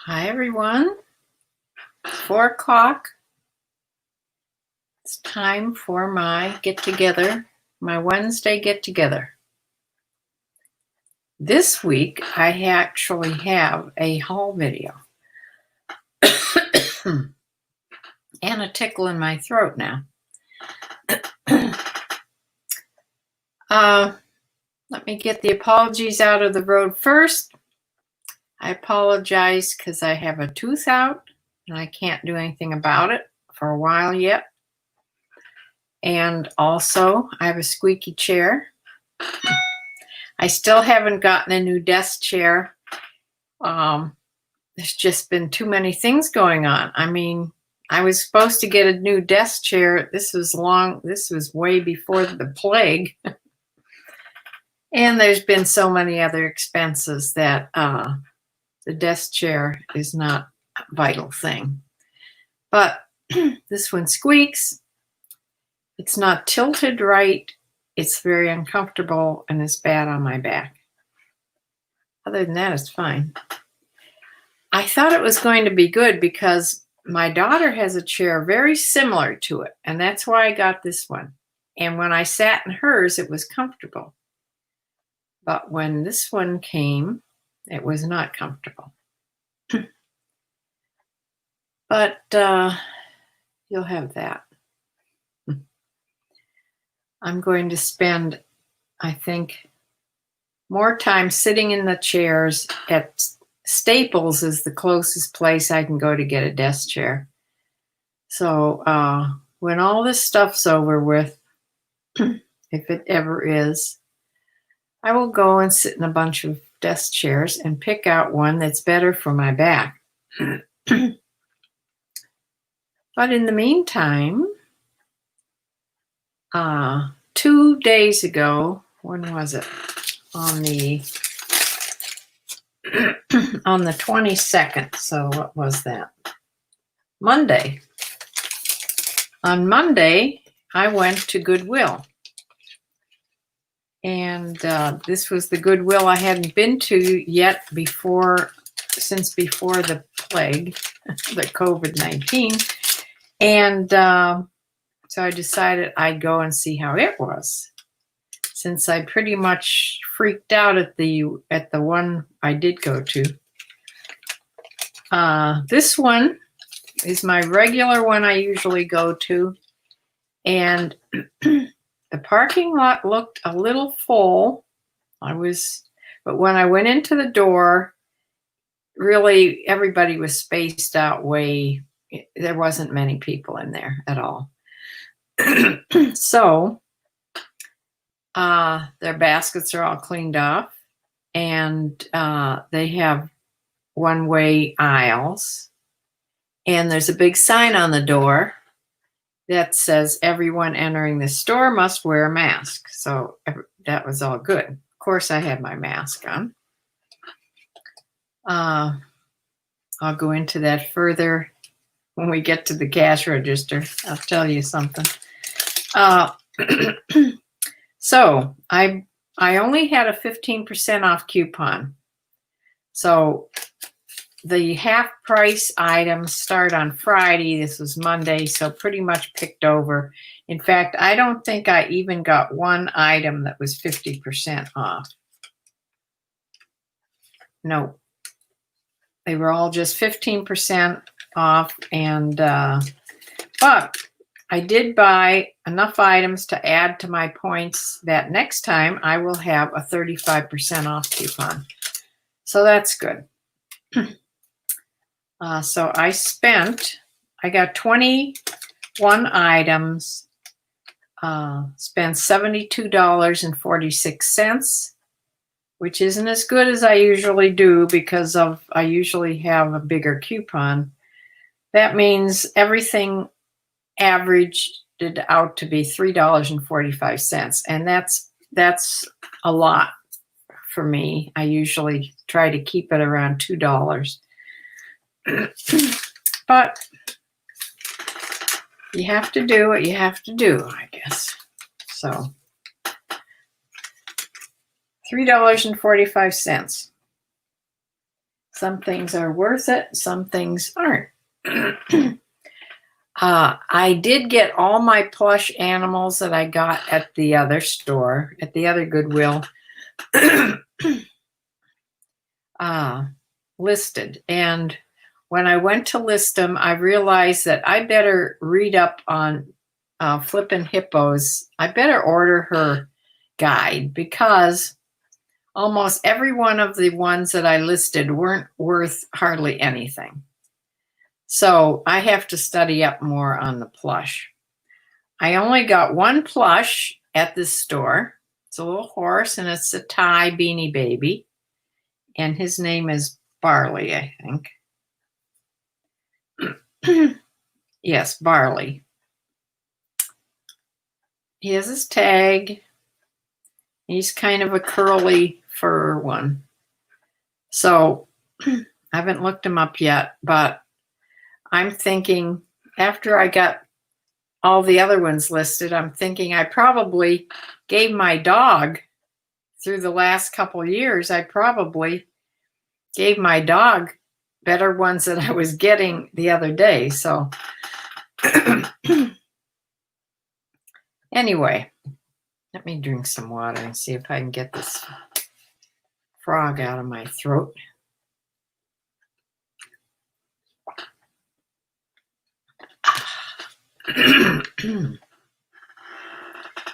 Hi everyone, 4 o'clock. It's time for my get-together, my Wednesday get-together. This week I actually have a haul video and a tickle in my throat now. Let me get the apologies out of the road first. I apologize because I have a tooth out and I can't do anything about it for a while yet. And also, I have a squeaky chair. I still haven't gotten a new desk chair. There's just been too many things going on. I mean, I was supposed to get a new desk chair. This was way before the plague. And there's been so many other expenses that the desk chair is not a vital thing. But this one squeaks. It's not tilted right. It's very uncomfortable and it's bad on my back. Other than that, it's fine. I thought it was going to be good because my daughter has a chair very similar to it, and that's why I got this one. And when I sat in hers, it was comfortable. But when this one came, it was not comfortable. But you'll have that. I'm going to spend, I think, more time sitting in the chairs. At Staples is the closest place I can go to get a desk chair. So when all this stuff's over with, if it ever is, I will go and sit in a bunch of desk chairs and pick out one that's better for my back. But in the meantime, 2 days ago, when was it? On the 22nd. So what was that? Monday. On Monday, I went to Goodwill. And this was the Goodwill I hadn't been to yet since before the plague, the COVID-19. And so I decided I'd go and see how it was, since I pretty much freaked out at the one I did go to. This one is my regular one I usually go to, and the parking lot looked a little full. But when I went into the door, really everybody was spaced out way. There wasn't many people in there at all. So their baskets are all cleaned off, and they have one-way aisles, and there's a big sign on the door that says everyone entering the store must wear a mask. So that was all good. Of course, I had my mask on. I'll go into that further when we get to the cash register. I'll tell you something. So I only had a 15% off coupon. So the half price items start on Friday. This was Monday, so pretty much picked over. In fact, I don't think I even got one item that was 50% off. No, they were all just 15% off. And but I did buy enough items to add to my points that next time I will have a 35% off coupon. So that's good. So I got 21 items, spent $72.46, which isn't as good as I usually do because I usually have a bigger coupon. That means everything averaged out to be $3.45, and that's a lot for me. I usually try to keep it around $2. But you have to do what you have to do, I guess. So $3.45. Some things are worth it, some things aren't. I did get all my plush animals that I got at the other store, at the other Goodwill, listed. And when I went to list them, I realized that I better read up on Flippin' Hippos. I better order her guide because almost every one of the ones that I listed weren't worth hardly anything. So I have to study up more on the plush. I only got one plush at this store. It's a little horse, and it's a Thai Beanie Baby. And his name is Barley, I think. Yes, Barley. He has his tag. He's kind of a curly fur one. So I haven't looked him up yet, but I'm thinking after I got all the other ones listed, I'm thinking I probably gave my dog through the last couple years, I probably gave my dog better ones than I was getting the other day. So anyway, let me drink some water and see if I can get this frog out of my throat.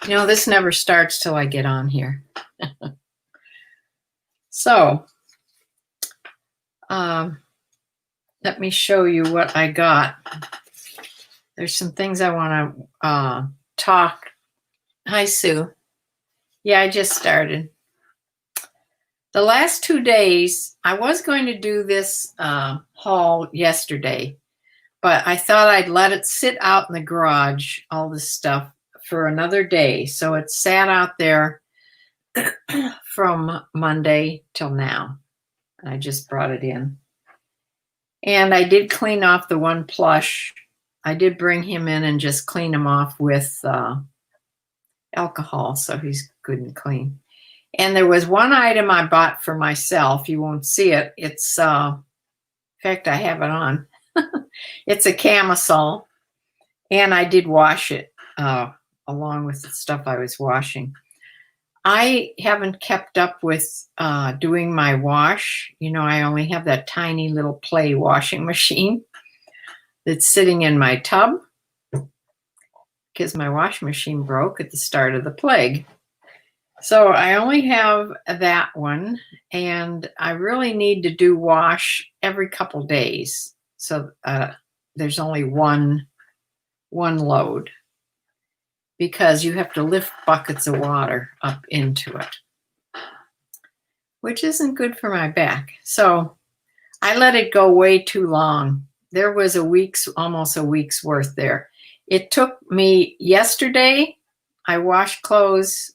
You know, this never starts till I get on here. So, let me show you what I got. There's some things I want to talk. Hi, Sue. Yeah, I just started. The last 2 days, I was going to do this haul yesterday, but I thought I'd let it sit out in the garage, all this stuff, for another day. So it sat out there from Monday till now. I just brought it in. And I did clean off the one plush. I did bring him in and just clean him off with alcohol, so he's good and clean. And there was one item I bought for myself. You won't see it. It's, in fact, I have it on. It's a camisole, and I did wash it along with the stuff I was washing. I haven't kept up with doing my wash. You know, I only have that tiny little play washing machine that's sitting in my tub because my washing machine broke at the start of the plague. So I only have that one, and I really need to do wash every couple days. So there's only one load because you have to lift buckets of water up into it, which isn't good for my back. So I let it go way too long. There was almost a week's worth there. It took me yesterday. I washed clothes.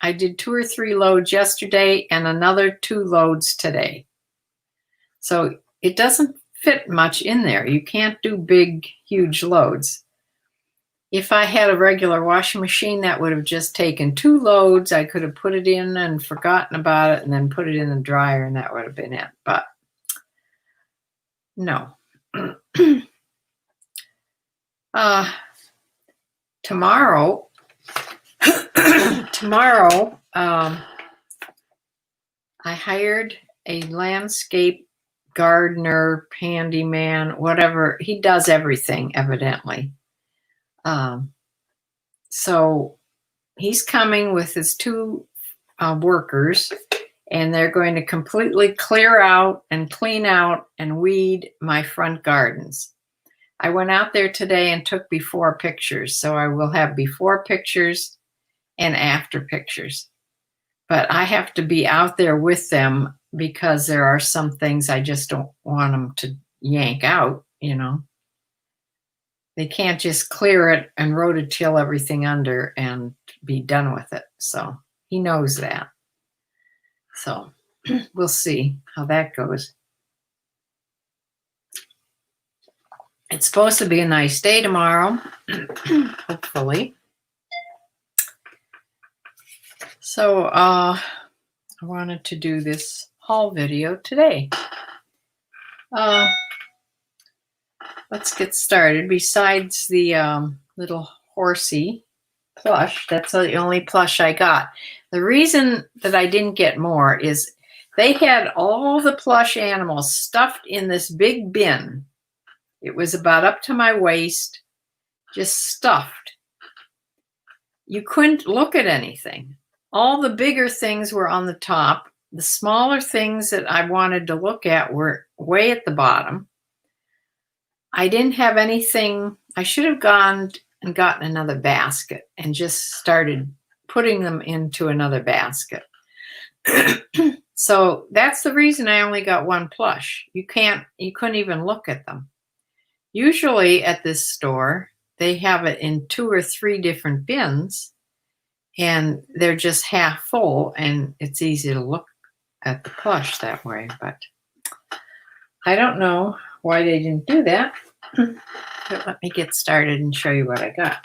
I did 2 or 3 loads yesterday and another 2 loads today. So it doesn't fit much in there. You can't do big, huge loads. If I had a regular washing machine, that would have just taken 2 loads. I could have put it in and forgotten about it and then put it in the dryer, and that would have been it. But no. Tomorrow, I hired a landscape gardener, handyman, whatever. He does everything, evidently. So he's coming with his 2 workers, and they're going to completely clear out and clean out and weed my front gardens. I went out there today and took before pictures, so I will have before pictures and after pictures. But I have to be out there with them because there are some things I just don't want them to yank out, you know. They can't just clear it and rototill everything under and be done with it. So he knows that. So we'll see how that goes. It's supposed to be a nice day tomorrow, hopefully. So I wanted to do this haul video today. Uh, let's get started. Besides the little horsey plush, that's the only plush I got. The reason that I didn't get more is they had all the plush animals stuffed in this big bin. It was about up to my waist, just stuffed. You couldn't look at anything. All the bigger things were on the top. The smaller things that I wanted to look at were way at the bottom. I didn't have anything. I should have gone and gotten another basket and just started putting them into another basket. So that's the reason I only got one plush. You couldn't even look at them. Usually at this store, they have it in 2 or 3 different bins, and they're just half full, and it's easy to look at the plush that way. But I don't know why they didn't do that. But let me get started and show you what I got.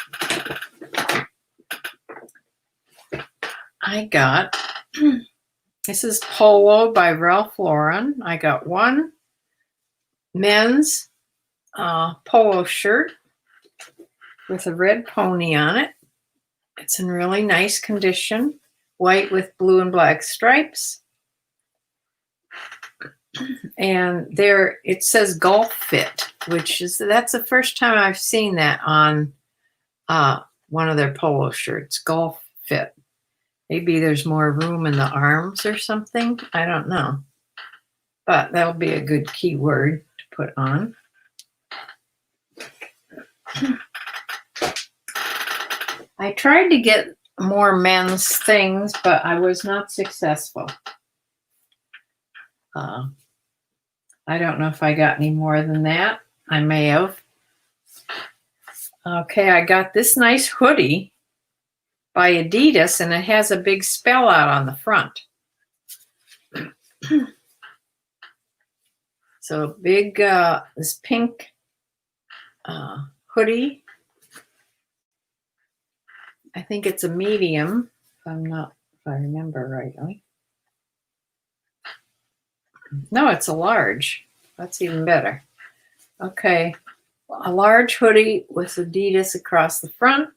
I got, this is Polo by Ralph Lauren. I got one men's polo shirt with a red pony on it. It's in really nice condition, white with blue and black stripes. And there it says Golf Fit, that's the first time I've seen that on one of their polo shirts, Golf Fit. Maybe there's more room in the arms or something. I don't know. But that'll be a good keyword to put on. I tried to get more men's things, but I was not successful. I don't know if I got any more than that. I may have. Okay, I got this nice hoodie by Adidas, and it has a big spell out on the front. So big, this pink hoodie. I think it's a medium, if I remember rightly. No, it's a large. That's even better. Okay, a large hoodie with Adidas across the front.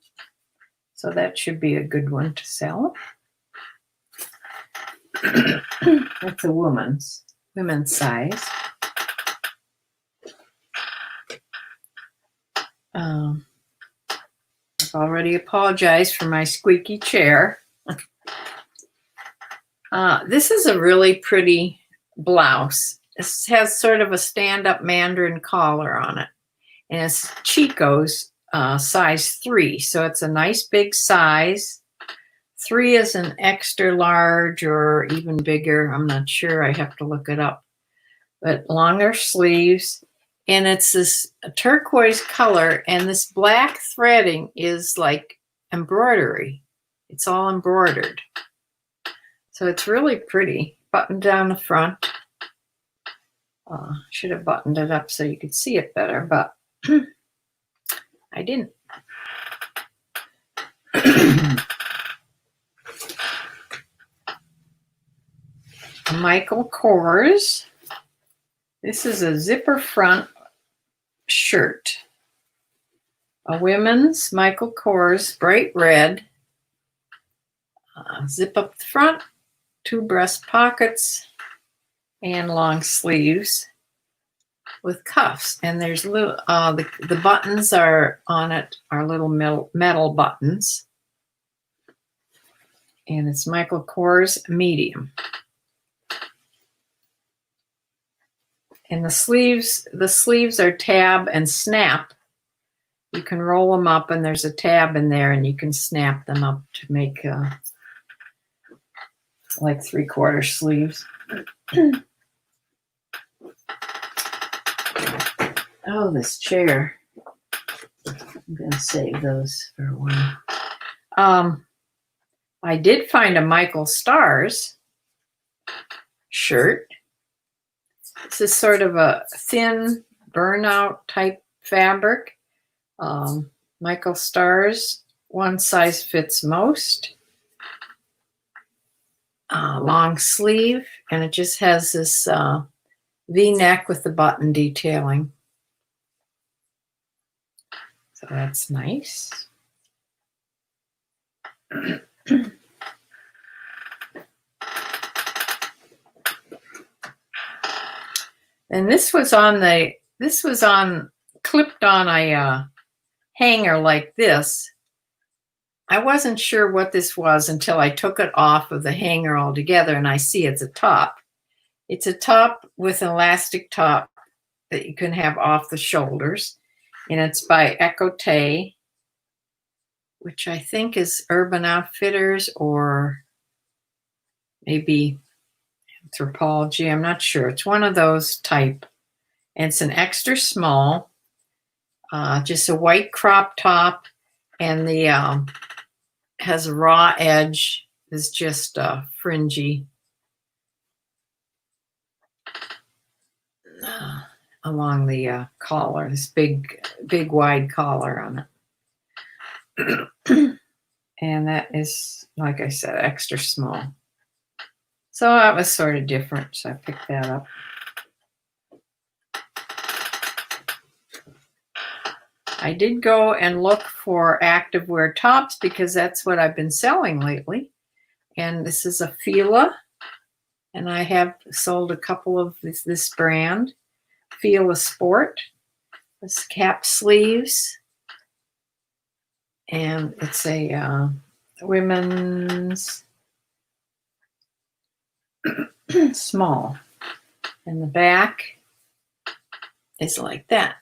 So that should be a good one to sell. That's a women's size. I've already apologized for my squeaky chair. This is a really pretty blouse. This has sort of a stand-up mandarin collar on it. And it's Chico's size 3. So it's a nice big size. 3 is an extra large or even bigger. I'm not sure. I have to look it up. But longer sleeves. And it's this turquoise color. And this black threading is like embroidery. It's all embroidered. So it's really pretty. Buttoned down the front. Should have buttoned it up so you could see it better, but I didn't. Michael Kors. This is a zipper front shirt. A women's Michael Kors, bright red. Zip up the front, 2 breast pockets, and long sleeves with cuffs. And there's little, the buttons are on it are little metal buttons. And it's Michael Kors medium. And the sleeves are tab and snap. You can roll them up, and there's a tab in there, and you can snap them up to make like 3/4 sleeves. Oh, this chair. I'm going to save those for a while. I did find a Michael Stars shirt. This is sort of a thin burnout type fabric. Michael Stars, one size fits most. Long sleeve, and it just has this V-neck with the button detailing. So that's nice. And this was clipped on a hanger like this. I wasn't sure what this was until I took it off of the hanger altogether, and I see it's a top. It's a top with an elastic top that you can have off the shoulders, and it's by Ecote, which I think is Urban Outfitters or maybe Anthropology. I'm not sure. It's one of those type. And it's an extra small, just a white crop top, and the has a raw edge. Is just fringy along the collar. This big wide collar on it. And that is, like I said, extra small. So that was sort of different, so I picked that up. I did go and look for activewear tops because that's what I've been selling lately. And this is a Fila, and I have sold a couple of this brand, Fila Sport. This cap sleeves, and it's a women's small. And the back is like that.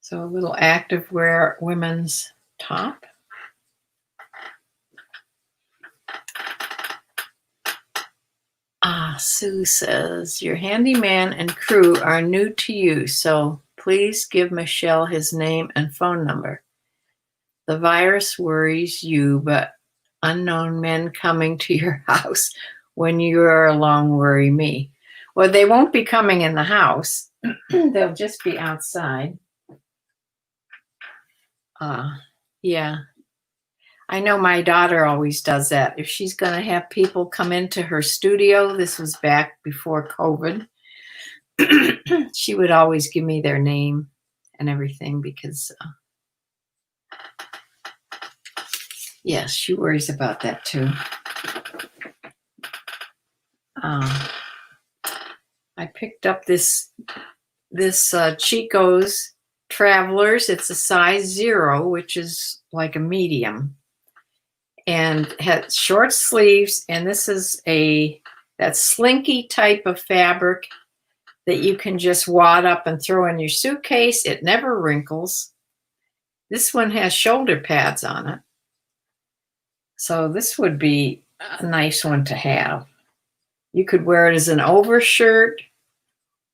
So a little activewear women's top. Sue says, your handyman and crew are new to you, so please give Michelle his name and phone number. The virus worries you, but unknown men coming to your house when you are alone worry me. Well, they won't be coming in the house. They'll just be outside. Yeah. I know my daughter always does that. If she's going to have people come into her studio, this was back before COVID, she would always give me their name and everything because, yes, she worries about that too. I picked up this Chico's Travelers. It's a size 0, which is like a medium. And has short sleeves, and this is that slinky type of fabric that you can just wad up and throw in your suitcase. It never wrinkles. This one has shoulder pads on it. So this would be a nice one to have. You could wear it as an overshirt,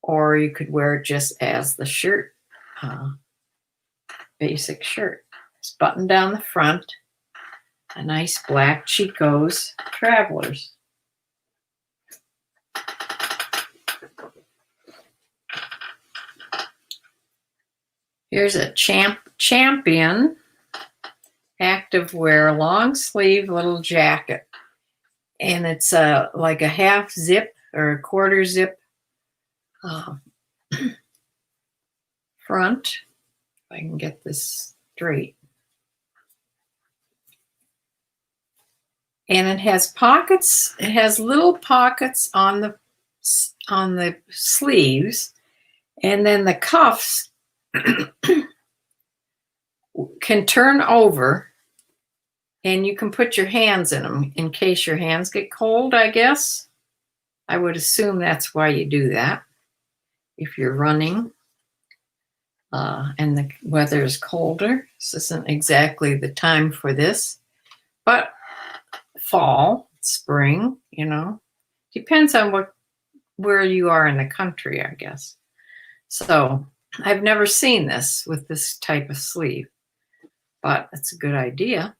or you could wear it just as the shirt, basic shirt. It's buttoned down the front. A nice black Chico's Travelers. Here's a Champion activewear long sleeve little jacket. And it's like a half zip or a quarter zip front. If I can get this straight. And it has pockets. It has little pockets on the sleeves, and then the cuffs can turn over, and you can put your hands in them in case your hands get cold, I guess. I would assume that's why you do that if you're running and the weather is colder. This isn't exactly the time for this, but fall, spring, depends on where you are in the country, I guess. So I've never seen this with this type of sleeve, but it's a good idea.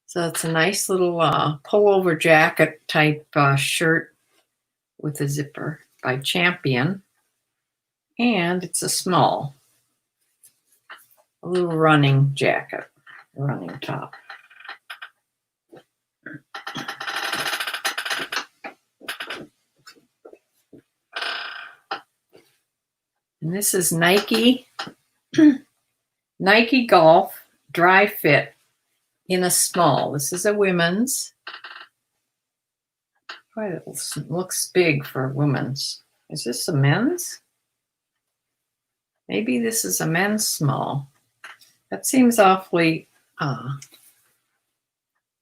So it's a nice little pullover jacket type shirt with a zipper by Champion, and it's a small, a little running jacket, running top. And this is Nike Nike Golf Dry Fit in a small. This is a women's. Boy, it looks big for a women's. Is this a men's? Maybe this is a men's small. That seems awfully,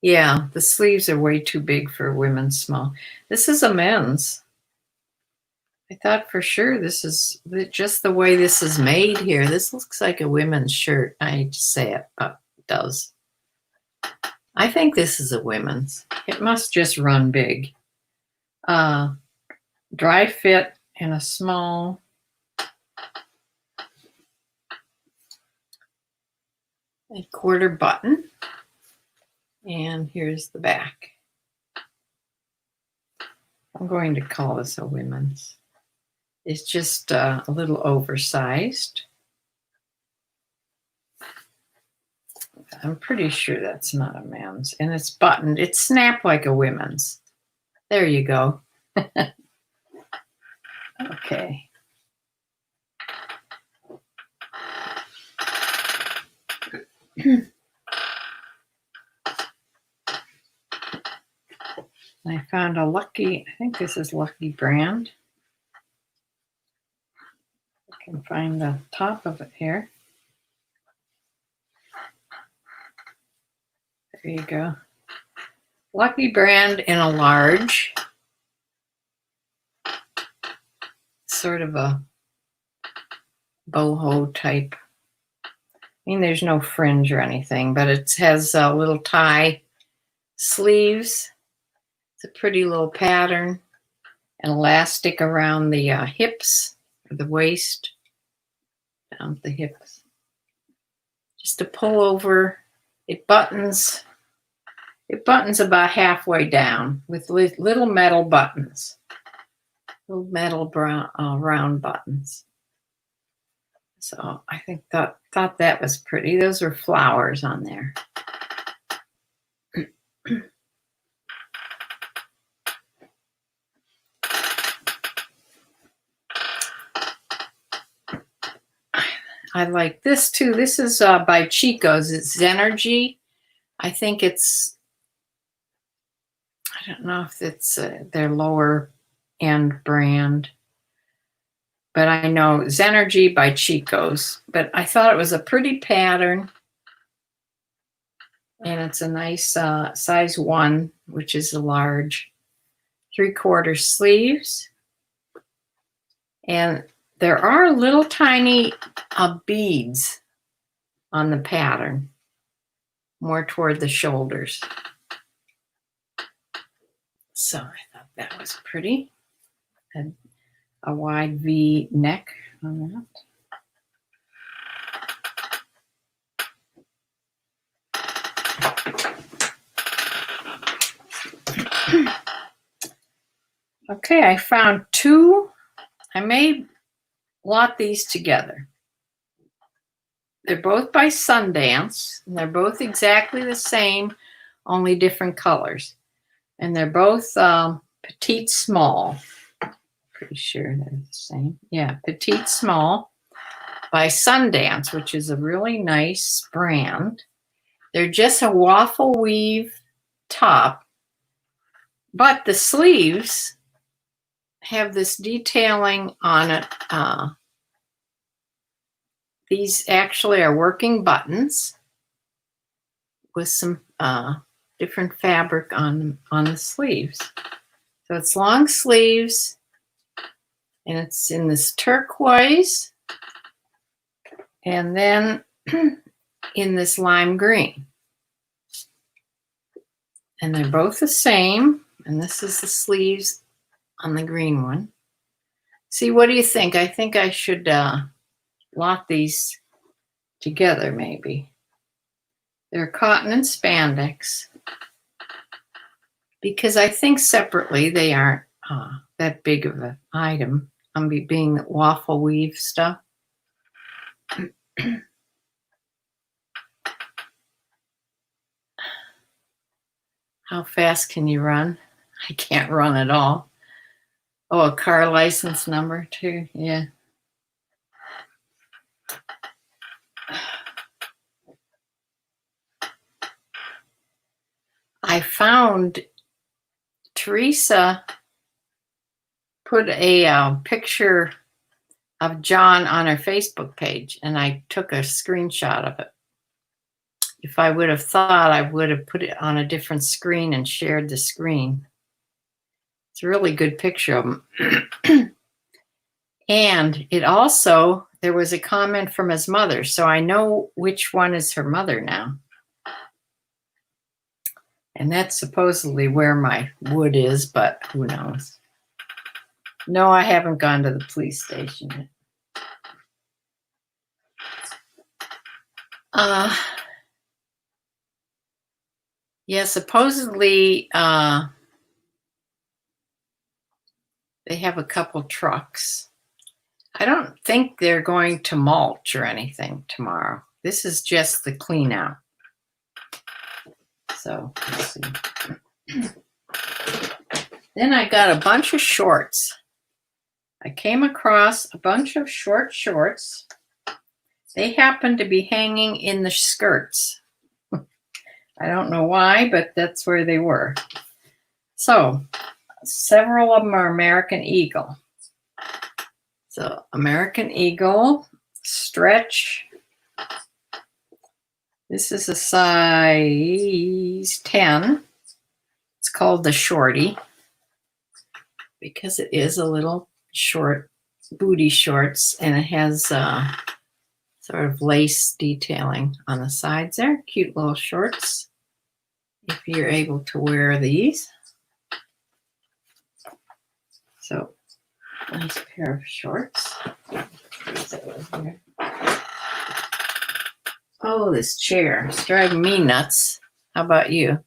yeah, the sleeves are way too big for a women's small. This is a men's. I thought for sure this is just the way this is made here. This looks like a women's shirt. I hate to say it, but it does. I think this is a women's. It must just run big. Dry fit in a small. A quarter button. And here's the back. I'm going to call this a women's. It's just a little oversized. I'm pretty sure that's not a men's. And it's buttoned. It's snapped like a women's. There you go. Okay. I found a Lucky, I think this is Lucky brand. I can find the top of it here. There you go. Lucky brand in a large. Sort of a boho type. I mean, there's no fringe or anything, but it has a little tie sleeves. It's a pretty little pattern. An elastic around the hips, or the waist, down the hips. Just a pull over. It buttons about halfway down with little metal buttons. Little metal brown round buttons. So I thought that was pretty. Those are flowers on there. I like this too. This is by Chico's. It's Zenergy. I think it's, I don't know if it's their lower end brand, but I know Zenergy by Chico's. But I thought it was a pretty pattern, and it's a nice size 1, which is a large, 3/4 sleeves, and there are little tiny beads on the pattern, more toward the shoulders. So I thought that was pretty. And a wide V neck on that. Okay, I found 2. I may lot these together. They're both by Sundance, and they're both exactly the same, only different colors. And they're both petite small. Pretty sure they're the same. Yeah, petite small by Sundance, which is a really nice brand. They're just a waffle weave top, but the sleeves have this detailing on it. These actually are working buttons with some different fabric on the sleeves. So it's long sleeves, and it's in this turquoise, and then in this lime green. And they're both the same, and this is the sleeves on the green one. See, what do you think? I think I should lot these together, maybe. They're cotton and spandex, because I think separately they aren't that big of an item. Being waffle weave stuff. How fast can you run? I can't run at all. Oh, a car license number too. Yeah. I found Teresa put a picture of John on her Facebook page, and I took a screenshot of it. If I would have thought, I would have put it on a different screen and shared the screen. It's a really good picture of him. And it also, there was a comment from his mother, so I know which one is her mother now. And that's supposedly where my wood is, but who knows? No, I haven't gone to the police station yet. Yeah, supposedly they have a couple trucks. I don't think they're going to mulch or anything tomorrow. This is just the clean out. So let's see. Then I got a bunch of shorts. I came across a bunch of short shorts. They happen to be hanging in the skirts. I don't know why, but that's where they were. So several of them are American Eagle. So American Eagle, stretch. This is a size 10. It's called the shorty because it is a little short booty shorts, and it has sort of lace detailing on the sides there. Cute little shorts if you're able to wear these. So nice pair of shorts. Oh, this chair is driving me nuts. How about you?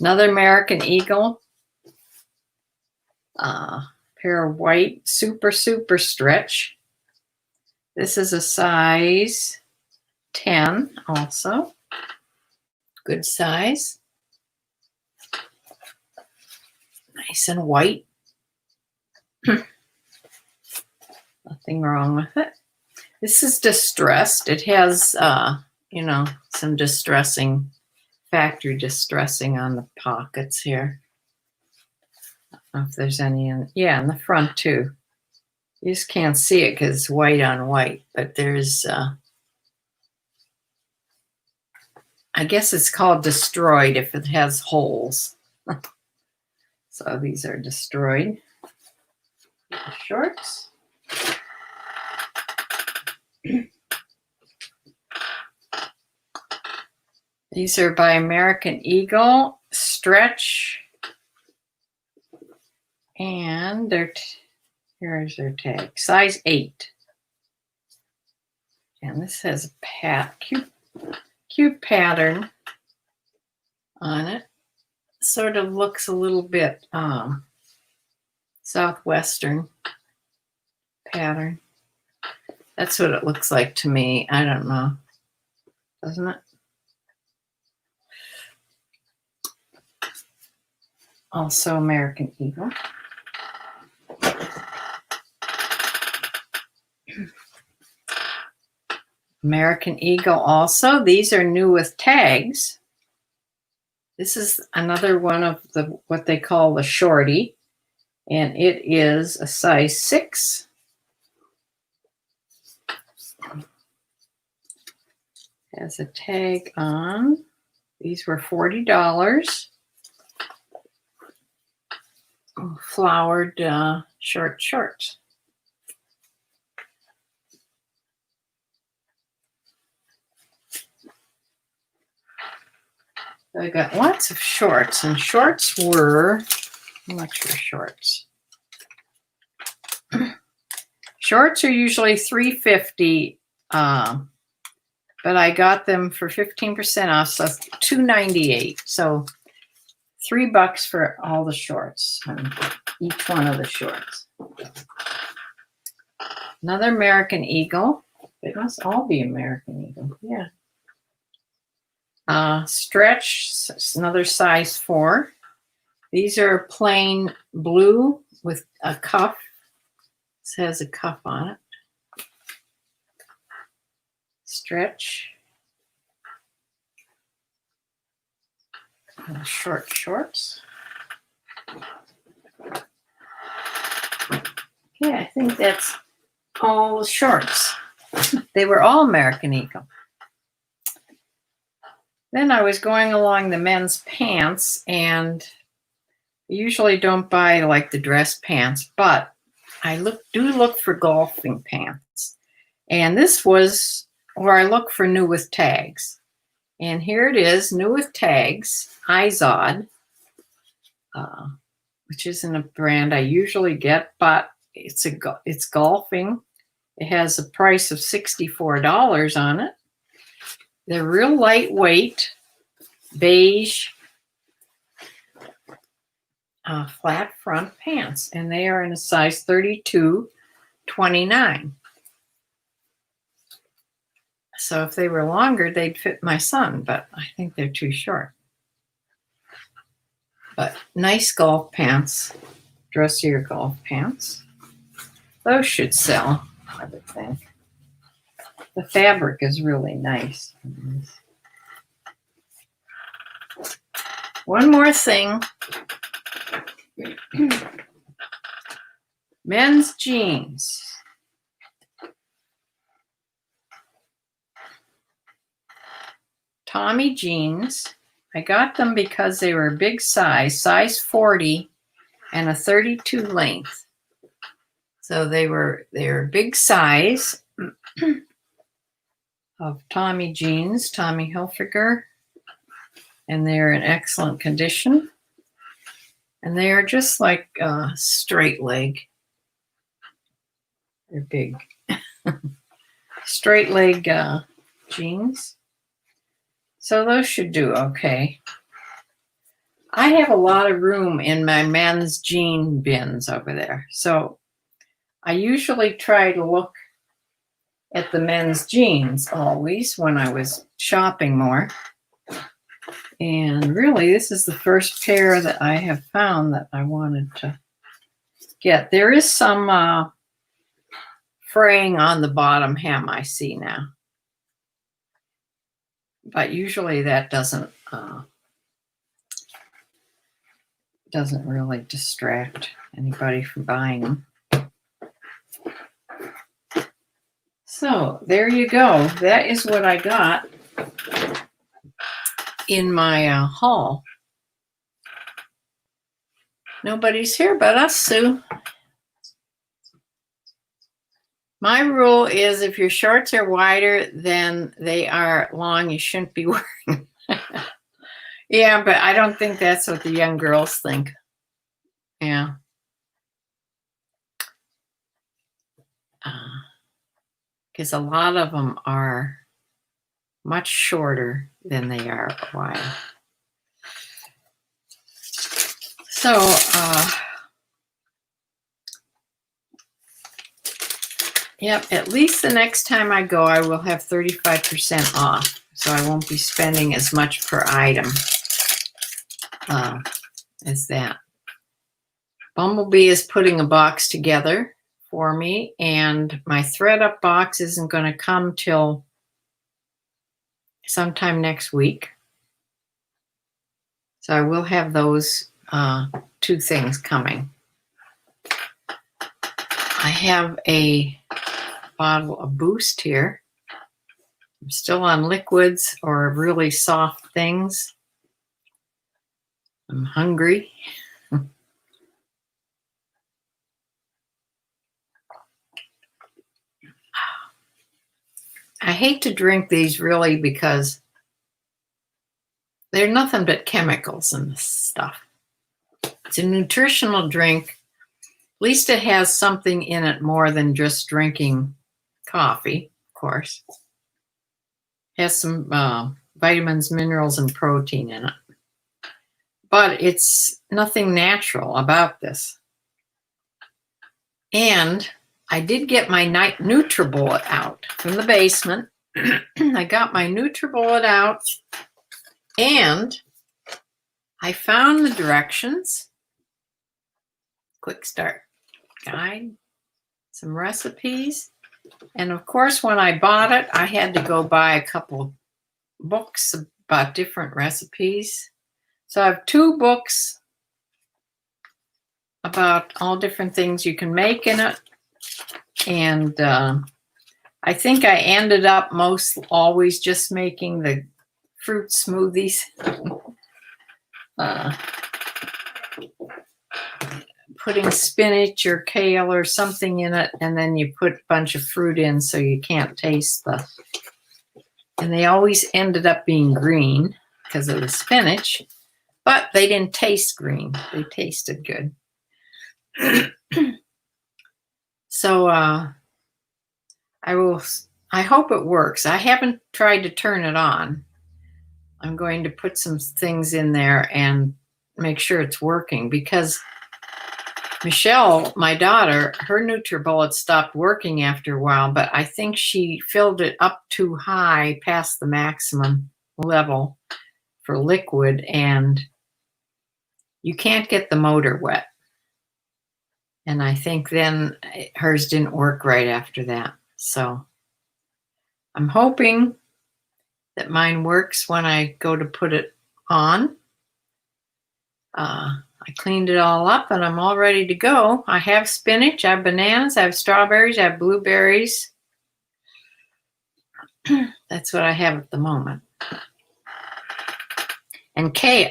Another American Eagle. Pair of white super stretch. This is a size 10 also. Good size. Nice and white. Nothing wrong with it. This is distressed. It has, some distressing, factory distressing on the pockets here. I don't know if there's any in the front too. You just can't see it because it's white on white, but there's, I guess it's called destroyed if it has holes. So these are destroyed. Shorts. These are by American Eagle, stretch, and here's their tag, size 8. And this has a cute pattern on it. Sort of looks a little bit southwestern pattern. That's what it looks like to me. I don't know. Doesn't it? Also American Eagle. American Eagle also. These are new with tags. This is another one of what they call the shorty, and it is a size 6. Has a tag on. These were $40. Flowered short shorts. I got lots of shorts, and shorts were, how much were shorts? Shorts are usually $3.50, but I got them for 15% off, so $2.98. So $3 for all the shorts, each one of the shorts. Another American Eagle. They must all be American Eagle. Yeah. Stretch, another size 4. These are plain blue with a cuff. This has a cuff on it. Stretch. short shorts. Yeah, I think that's all the shorts. They were all American Eagle. Then I was going along the men's pants, and I usually don't buy like the dress pants, but I do look for golfing pants. And this was where I look for new with tags. And here it is, new with tags, Izod, which isn't a brand I usually get, but it's golfing. It has a price of $64 on it. They're real lightweight, beige, flat front pants, and they are in a size 32-29. So if they were longer, they'd fit my son, but I think they're too short. But nice golf pants, dressier golf pants. Those should sell, I would think. The fabric is really nice. One more thing. Men's jeans. Tommy jeans. I got them because they were a big size 40 and a 32 length. So they're big size of Tommy jeans, Tommy Hilfiger, and they're in excellent condition. And they are just like straight leg. They're big. Straight leg jeans. So those should do okay. I have a lot of room in my men's jean bins over there. So I usually try to look at the men's jeans always when I was shopping more. And really, this is the first pair that I have found that I wanted to get. There is some fraying on the bottom hem I see now. But usually that doesn't really distract anybody from buying them. So there you go. That is what I got in my haul. Nobody's here but us, Sue. My rule is if your shorts are wider than they are long, you shouldn't be wearing them. Yeah, but I don't think that's what the young girls think. Yeah. Because a lot of them are much shorter than they are wide. So, yep, at least the next time I go, I will have 35% off. So I won't be spending as much per item as that. Bumblebee is putting a box together for me, and my thread-up box isn't going to come till sometime next week. So I will have those two things coming. I have a bottle of Boost here. I'm still on liquids or really soft things. I'm hungry. I hate to drink these really because they're nothing but chemicals and stuff. It's a nutritional drink. At least it has something in it more than just drinking coffee, of course. It has some vitamins, minerals, and protein in it. But it's nothing natural about this. And I did get my Nutribullet out from the basement. I got my Nutribullet out, and I found the directions. Quick start guide, some recipes. And of course, when I bought it, I had to go buy a couple books about different recipes. So I have 2 books about all different things you can make in it. And I think I ended up always just making the fruit smoothies. Putting spinach or kale or something in it, and then you put a bunch of fruit in so you can't taste the... And they always ended up being green because of the spinach, but they didn't taste green. They tasted good. So I hope it works. I haven't tried to turn it on. I'm going to put some things in there and make sure it's working, because Michelle, my daughter, her Nutribullet stopped working after a while, but I think she filled it up too high past the maximum level for liquid, and you can't get the motor wet. And I think then hers didn't work right after that. So I'm hoping that mine works when I go to put it on. I cleaned it all up and I'm all ready to go. I have spinach, I have bananas, I have strawberries, I have blueberries. That's what I have at the moment. And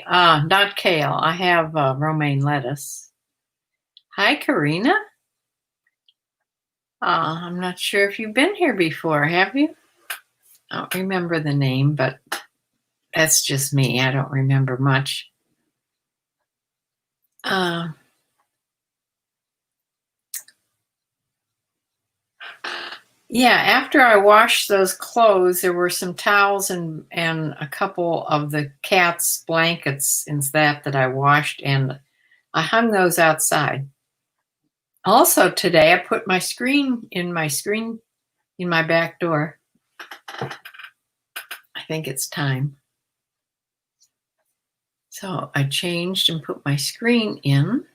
not kale, I have romaine lettuce. Hi, Karina. I'm not sure if you've been here before, have you? I don't remember the name, but that's just me. I don't remember much. Yeah, after I washed those clothes, there were some towels and a couple of the cat's blankets and that I washed, and I hung those outside. Also today, I put my screen in my back door. I think it's time. So I changed and put my screen in.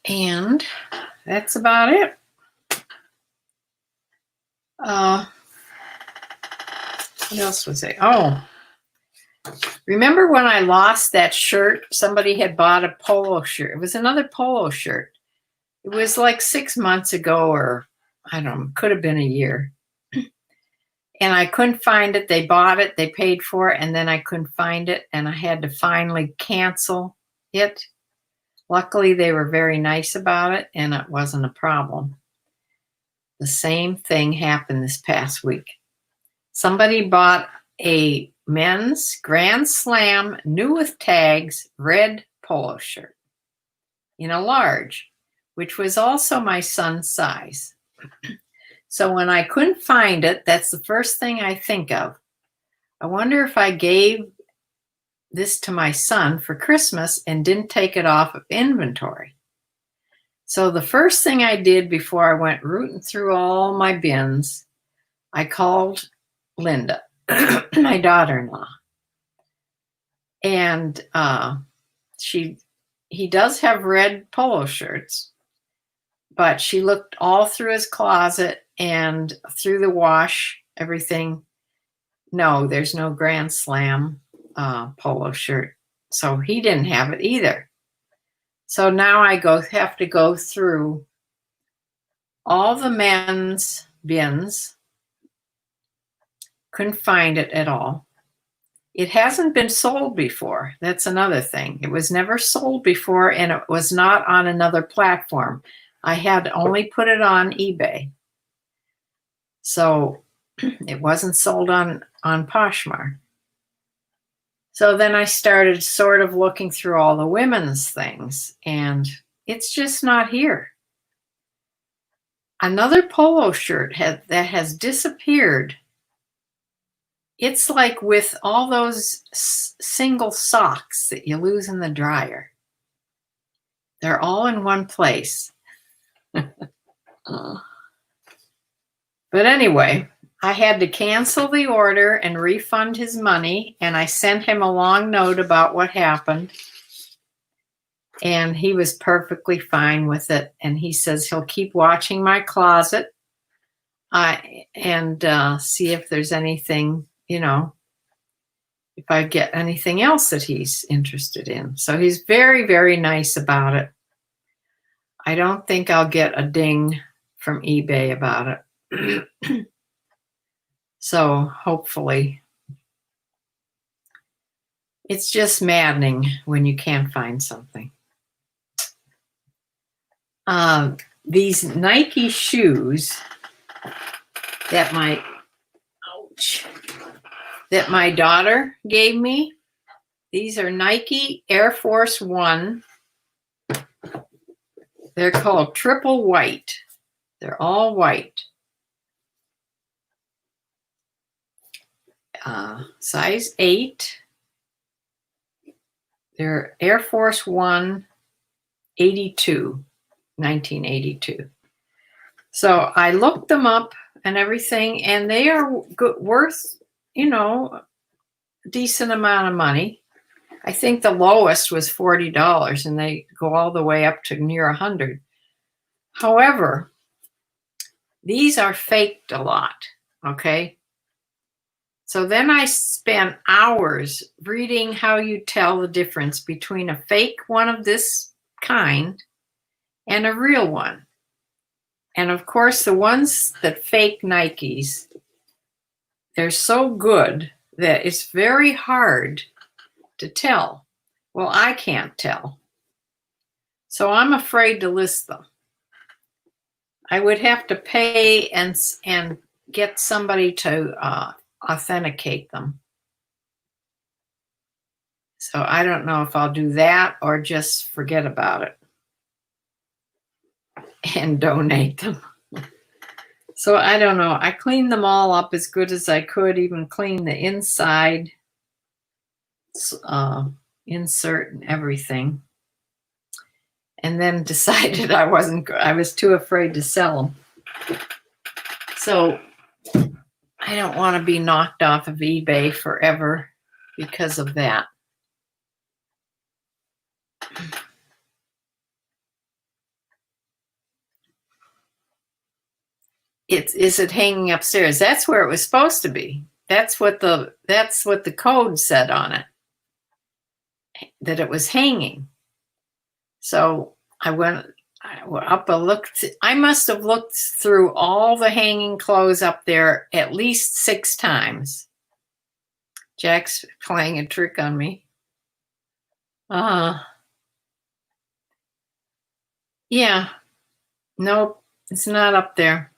And that's about it. What else was it? Oh, remember when I lost that shirt? Somebody had bought a polo shirt. It was another polo shirt. It was like 6 months ago, or I don't know, could have been a year. And I couldn't find it. They bought it, they paid for it, and then I couldn't find it, and I had to finally cancel it. Luckily, they were very nice about it, and it wasn't a problem. The same thing happened this past week. Somebody bought a men's Grand Slam, new with tags, red polo shirt in a large, which was also my son's size. So when I couldn't find it, that's the first thing I think of. I wonder if I gave this to my son for Christmas and didn't take it off of inventory. So the first thing I did before I went rooting through all my bins, I called Linda, my daughter-in-law. And he does have red polo shirts, but she looked all through his closet and through the wash, everything. No, there's no Grand Slam polo shirt. So he didn't have it either. So now I have to go through all the men's bins. Couldn't find it at all. It hasn't been sold before. That's another thing. It was never sold before, and it was not on another platform. I had only put it on eBay. So it wasn't sold on Poshmark. So then I started sort of looking through all the women's things, and it's just not here. Another polo shirt that has disappeared. It's like with all those single socks that you lose in the dryer. They're all in one place. But anyway, I had to cancel the order and refund his money, and I sent him a long note about what happened. And he was perfectly fine with it. And he says he'll keep watching my closet and see if there's anything, if I get anything else that he's interested in. So he's very, very nice about it. I don't think I'll get a ding from eBay about it. So hopefully. It's just maddening when you can't find something. These Nike shoes that my daughter gave me, these are Nike Air Force One. They're called triple white. They're all white. Size 8. They're Air Force One 82, 1982. So I looked them up and everything, and they are worth, a decent amount of money. I think the lowest was $40, and they go all the way up to near $100. However, these are faked a lot, okay? So then I spent hours reading how you tell the difference between a fake one of this kind and a real one. And of course, the ones that fake Nikes, they're so good that it's very hard to tell. Well, I can't tell. So I'm afraid to list them. I would have to pay and get somebody to authenticate them. So I don't know if I'll do that or just forget about it and donate them. So I don't know. I cleaned them all up as good as I could, even clean the inside insert and everything. And then decided I was too afraid to sell them. So I don't want to be knocked off of eBay forever because of that. Is it hanging upstairs? That's where it was supposed to be. That's what the code said on it, that it was hanging. So I went up and looked. I must have looked through all the hanging clothes up there at least 6 times. Jack's playing a trick on me. Yeah. Nope, it's not up there.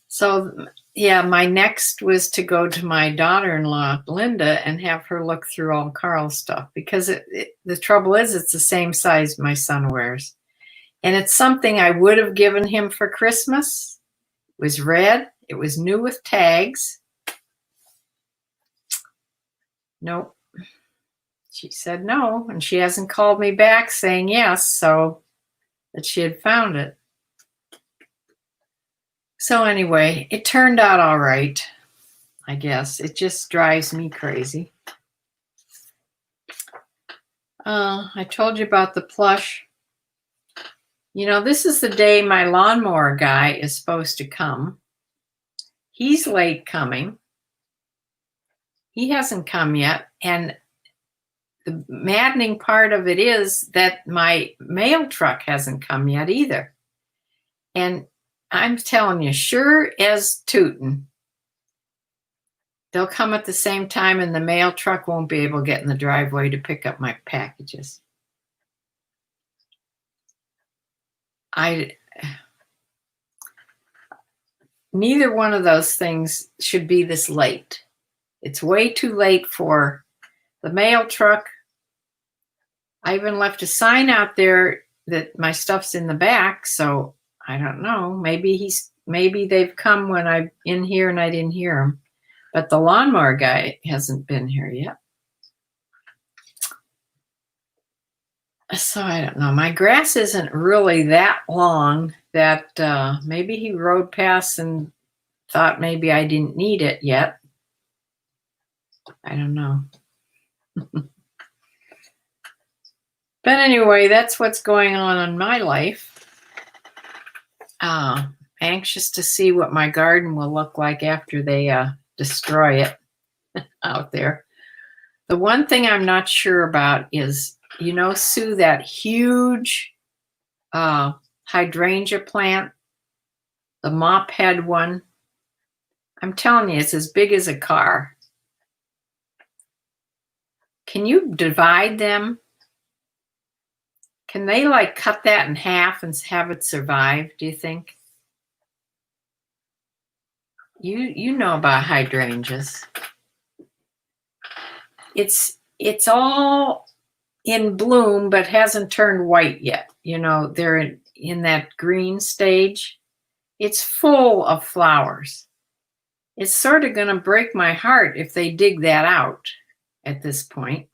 So, yeah, my next was to go to my daughter-in-law, Linda, and have her look through all Carl's stuff, because the trouble is it's the same size my son wears. And it's something I would have given him for Christmas. It was red. It was new with tags. Nope. She said no, and she hasn't called me back saying yes, so that she had found it. So anyway, it turned out all right, I guess. It just drives me crazy. I told you about the plush. This is the day my lawnmower guy is supposed to come. He's late coming. He hasn't come yet. And the maddening part of it is that my mail truck hasn't come yet either. And I'm telling you, sure as tootin', they'll come at the same time, and the mail truck won't be able to get in the driveway to pick up my packages. Neither one of those things should be this late. It's way too late for the mail truck. I even left a sign out there that my stuff's in the back, so I don't know. Maybe they've come when I'm in here and I didn't hear them. But the lawnmower guy hasn't been here yet. So I don't know. My grass isn't really that long that maybe he rode past and thought maybe I didn't need it yet. I don't know. But anyway, that's what's going on in my life. Anxious to see what my garden will look like after they destroy it. out there. The one thing I'm not sure about is, Sue, that huge hydrangea plant, the mop head one. I'm telling you, it's as big as a car. Can you divide them? Can they like cut that in half and have it survive, do you think? You know about hydrangeas. It's all in bloom but hasn't turned white yet. They're in that green stage. It's full of flowers. It's sort of going to break my heart if they dig that out at this point.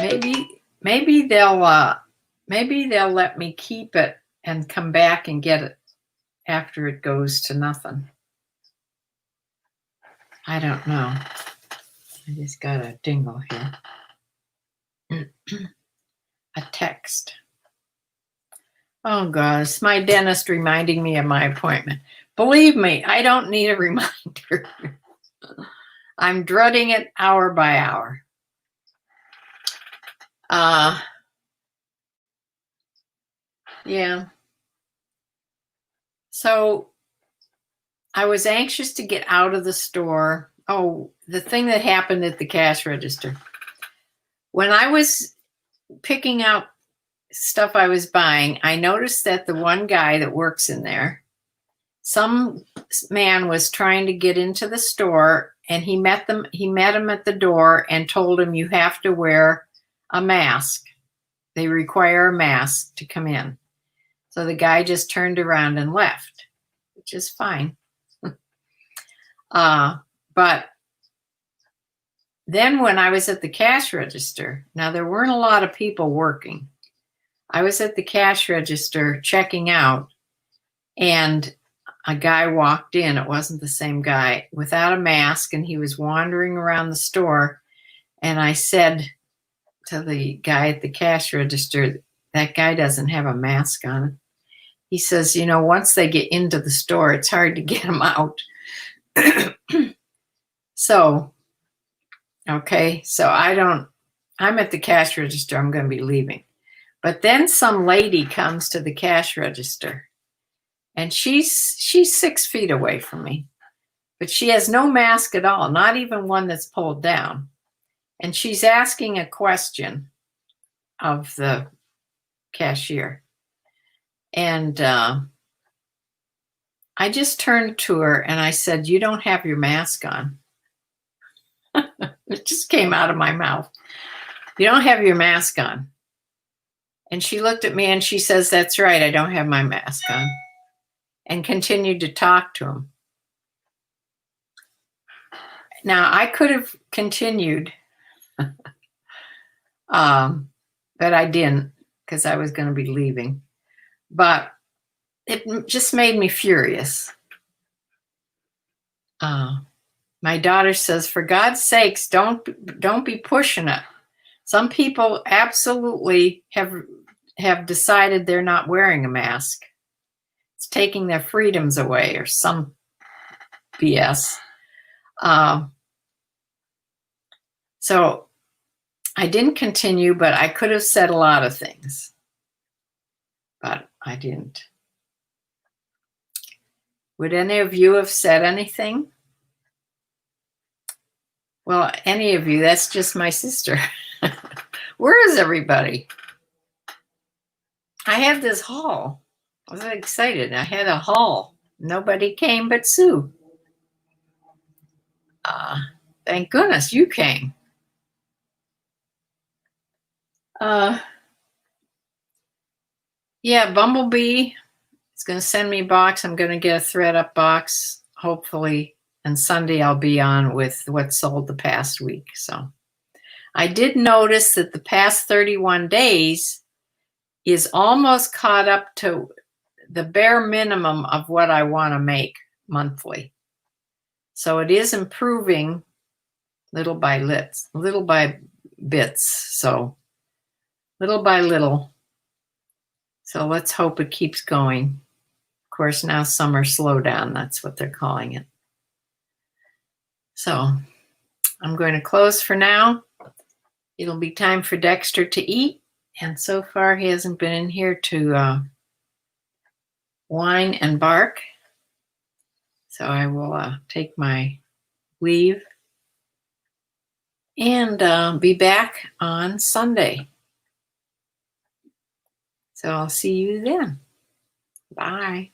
Maybe they'll let me keep it and come back and get it after it goes to nothing. I don't know. I just got a dingle here. A text. Oh gosh, my dentist reminding me of my appointment. Believe me, I don't need a reminder. I'm dreading it hour by hour. Yeah. So I was anxious to get out of the store. Oh, the thing that happened at the cash register. When I was picking out stuff I was buying, I noticed that the one guy that works in there, some man was trying to get into the store, and he met him at the door and told him, you have to wear a mask. They require a mask to come in. So the guy just turned around and left, which is fine. But then when I was at the cash register, now there weren't a lot of people working. I was at the cash register checking out, and a guy walked in. It wasn't the same guy, without a mask, and he was wandering around the store. And I said to the guy at the cash register, that guy doesn't have a mask on. He says, once they get into the store, it's hard to get them out. So, okay, so I'm at the cash register. I'm going to be leaving. But then some lady comes to the cash register, and she's 6 feet away from me, but she has no mask at all, not even one that's pulled down. And she's asking a question of the cashier. And I just turned to her and I said, you don't have your mask on. It just came out of my mouth. You don't have your mask on. And she looked at me and she says, that's right, I don't have my mask on. And continued to talk to him. Now, I could have continued, but I didn't, because I was going to be leaving. But it just made me furious. My daughter says, for God's sakes, don't be pushing it. Some people absolutely have decided they're not wearing a mask. It's taking their freedoms away or some BS. So I didn't continue, but I could have said a lot of things. But I didn't. Would any of you have said anything? Well, any of you, that's just my sister. Where is everybody? I had this haul. I was excited. I had a haul. Nobody came but Sue. Thank goodness you came. Yeah, Bumblebee is going to send me a box. I'm going to get a thread-up box, hopefully. And Sunday I'll be on with what sold the past week. So I did notice that the past 31 days is almost caught up to the bare minimum of what I want to make monthly. So it is improving little by bits. So little by little. So let's hope it keeps going. Of course, now summer slowdown, that's what they're calling it. So I'm going to close for now. It'll be time for Dexter to eat. And so far, he hasn't been in here to whine and bark. So I will take my leave and be back on Sunday. So I'll see you then. Bye.